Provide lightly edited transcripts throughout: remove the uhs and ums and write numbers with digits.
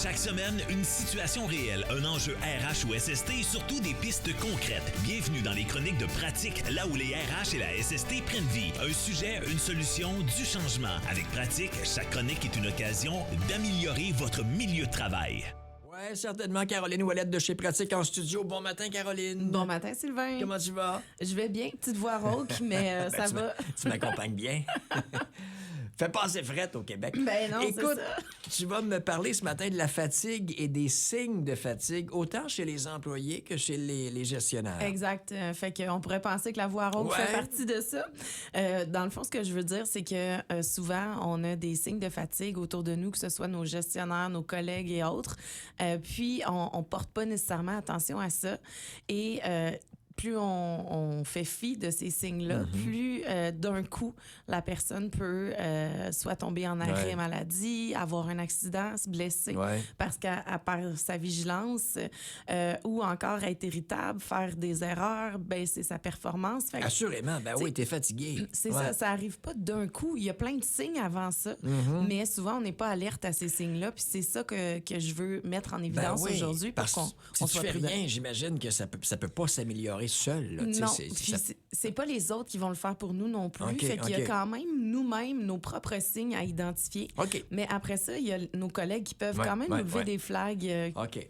Chaque semaine, une situation réelle, un enjeu RH ou SST et surtout des pistes concrètes. Bienvenue dans les chroniques de pratique, là où les RH et la SST prennent vie. Un sujet, une solution, du changement. Avec Pratique, chaque chronique est une occasion d'améliorer votre milieu de travail. Ouais, certainement. Caroline Ouellette de chez Pratique en studio. Bon matin, Caroline. Bon matin, Sylvain. Comment tu vas? Je vais bien, petite voix rauque, mais ça va. Tu m'accompagnes bien. Fais pas assez frette au Québec. Ben non, écoute, c'est ça. tu vas me parler ce matin de la fatigue et des signes de fatigue, autant chez les employés que chez les gestionnaires. Exact. Fait qu'on pourrait penser que la voix rauque fait partie de ça. Dans le fond, ce que je veux dire, c'est que souvent, on a des signes de fatigue autour de nous, que ce soit nos gestionnaires, nos collègues et autres. Puis, on porte pas nécessairement attention à ça. Et plus on fait fi de ces signes-là, plus d'un coup, la personne peut soit tomber en arrêt maladie, avoir un accident, se blesser parce qu'à part sa vigilance ou encore être irritable, faire des erreurs, baisser sa performance. Fait que, assurément, ben oui, t'es fatigué. C'est ça arrive pas d'un coup. Il y a plein de signes avant ça, mais souvent, on n'est pas alerte à ces signes-là, puis c'est ça que je veux mettre en évidence aujourd'hui pour qu'on si tu soit fais prudent. rien, j'imagine que ça peut pas s'améliorer seul. Là, non, c'est pas les autres qui vont le faire pour nous non plus. Fait qu'il y a quand même nous-mêmes nos propres signes à identifier. Mais après ça, il y a nos collègues qui peuvent quand même nous lever des flags,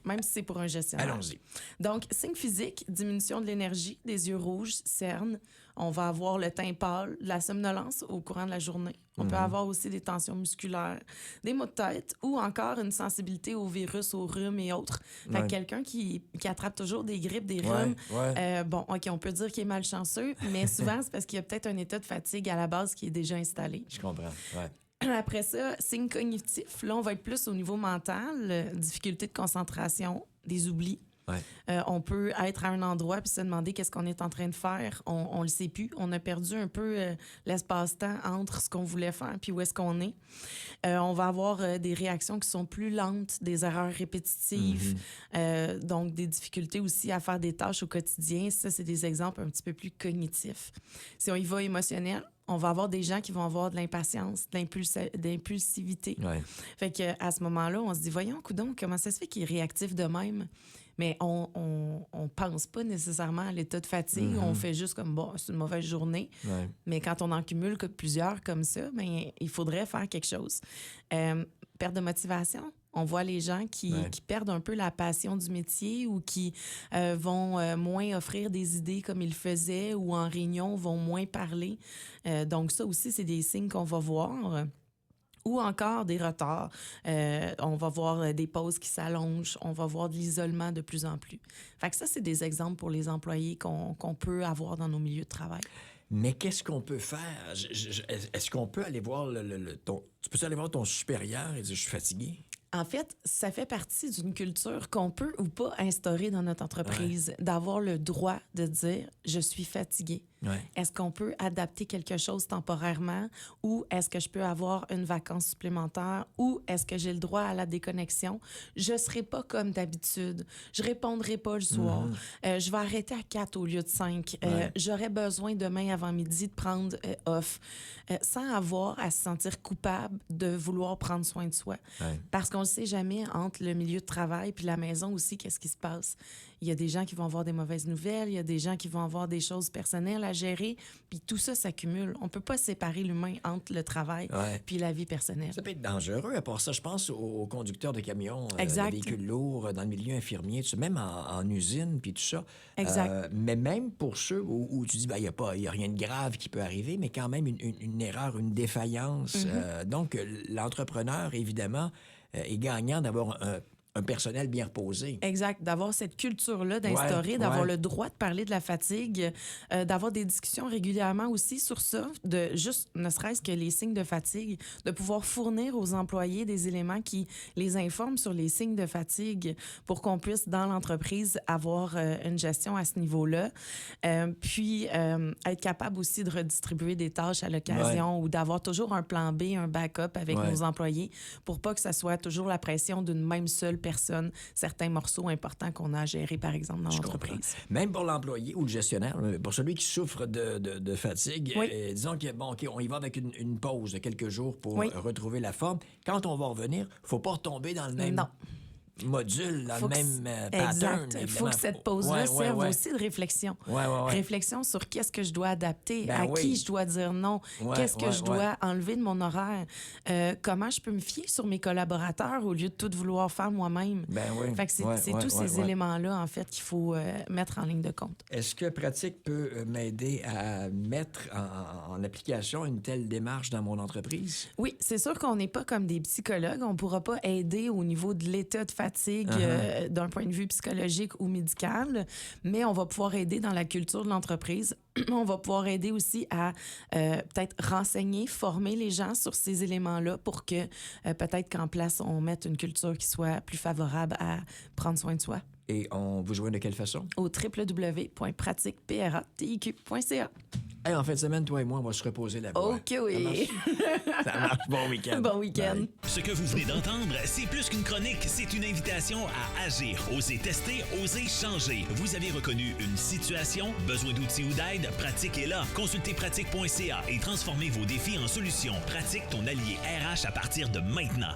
même si c'est pour un gestionnaire. Allons-y. Donc, signes physiques, diminution de l'énergie, des yeux rouges, cernes. On va avoir le teint pâle, de la somnolence au courant de la journée. On peut avoir aussi des tensions musculaires, des maux de tête ou encore une sensibilité aux virus, aux rhumes et autres. Fait que quelqu'un qui attrape toujours des grippes, des rhumes, on peut dire qu'il est malchanceux, mais souvent, c'est parce qu'il y a peut-être un état de fatigue à la base qui est déjà installé. Je comprends, Après ça, signes cognitifs. Là, on va être plus au niveau mental, difficulté de concentration, des oublis. On peut être à un endroit puis se demander qu'est-ce qu'on est en train de faire. On le sait plus. On a perdu un peu l'espace-temps entre ce qu'on voulait faire puis où est-ce qu'on est. On va avoir des réactions qui sont plus lentes, des erreurs répétitives, donc des difficultés aussi à faire des tâches au quotidien. Ça, c'est des exemples un petit peu plus cognitifs. Si on y va émotionnel, on va avoir des gens qui vont avoir de l'impatience, de l'impulsivité. Fait que à ce moment-là, on se dit, voyons, coudonc, comment ça se fait qu'il est réactif de même? Mais on pense pas nécessairement à l'état de fatigue. On fait juste comme, bon, c'est une mauvaise journée. Mais quand on en cumule plusieurs comme ça, ben, il faudrait faire quelque chose. Perte de motivation. On voit les gens qui perdent un peu la passion du métier ou qui vont moins offrir des idées comme ils le faisaient ou en réunion vont moins parler. Donc ça aussi, c'est des signes qu'on va voir. Ou encore des retards. On va voir des pauses qui s'allongent. On va voir de l'isolement de plus en plus. Fait que ça, c'est des exemples pour les employés qu'on peut avoir dans nos milieux de travail. Mais qu'est-ce qu'on peut faire? Est-ce qu'on peut aller voir tu peux aller voir ton supérieur et dire « je suis fatigué ». En fait, ça fait partie d'une culture qu'on peut ou pas instaurer dans notre entreprise, d'avoir le droit de dire « je suis fatigué ». Est-ce qu'on peut adapter quelque chose temporairement ou est-ce que je peux avoir une vacance supplémentaire ou est-ce que j'ai le droit à la déconnexion? Je ne serai pas comme d'habitude. Je ne répondrai pas le soir. Je vais arrêter à 4 au lieu de 5. J'aurais besoin demain avant midi de prendre off sans avoir à se sentir coupable de vouloir prendre soin de soi. Parce qu'on ne sait jamais entre le milieu de travail puis la maison aussi qu'est-ce qui se passe. Il y a des gens qui vont avoir des mauvaises nouvelles, il y a des gens qui vont avoir des choses personnelles à gérer, puis tout ça s'accumule. On peut pas séparer l'humain entre le travail puis la vie personnelle. Ça peut être dangereux. À part ça, je pense aux conducteurs de camions, de véhicules lourds, dans le milieu infirmier, tout ça, même en usine, puis tout ça. Mais même pour ceux où tu dis, il n'y a rien de grave qui peut arriver, mais quand même une erreur, une défaillance. Donc, l'entrepreneur, évidemment, est gagnant d'avoir un personnel bien reposé. Exact. D'avoir cette culture-là, d'instaurer, d'avoir le droit de parler de la fatigue, d'avoir des discussions régulièrement aussi sur ça, de juste, ne serait-ce que les signes de fatigue, de pouvoir fournir aux employés des éléments qui les informent sur les signes de fatigue pour qu'on puisse, dans l'entreprise, avoir une gestion à ce niveau-là. Puis, être capable aussi de redistribuer des tâches à l'occasion ou d'avoir toujours un plan B, un backup avec nos employés pour pas que ça soit toujours la pression d'une même seule personne, certains morceaux importants qu'on a à gérer, par exemple, dans l'entreprise. Même pour l'employé ou le gestionnaire, pour celui qui souffre de fatigue, disons qu'on y va avec une pause de quelques jours pour retrouver la forme. Quand on va revenir, il ne faut pas retomber dans le même module, dans le même pattern. Exact. Il faut que cette pause-là serve aussi de réflexion. Réflexion sur qu'est-ce que je dois adapter, qui je dois dire non, qu'est-ce que je dois enlever de mon horaire, comment je peux me fier sur mes collaborateurs au lieu de tout vouloir faire moi-même. Fait que c'est tous ces éléments-là, en fait, qu'il faut mettre en ligne de compte. Est-ce que Pratique peut m'aider à mettre en application une telle démarche dans mon entreprise? Oui, c'est sûr qu'on n'est pas comme des psychologues. On ne pourra pas aider au niveau de l'état de fatigue d'un point de vue psychologique ou médical, mais on va pouvoir aider dans la culture de l'entreprise. On va pouvoir aider aussi à peut-être renseigner, former les gens sur ces éléments-là pour que peut-être qu'en place, on mette une culture qui soit plus favorable à prendre soin de soi. Et on vous joint de quelle façon? Au www.pratiquepratec.ca. Hey, en fin de semaine, toi et moi, on va se reposer là-bas. OK, oui. Ça marche. Bon week-end. Bon week-end. Bye. Ce que vous venez d'entendre, c'est plus qu'une chronique, c'est une invitation à agir. Osez tester, osez changer. Vous avez reconnu une situation, besoin d'outils ou d'aide? Pratique est là. Consultez pratique.ca et transformez vos défis en solutions. Pratique, ton allié RH à partir de maintenant.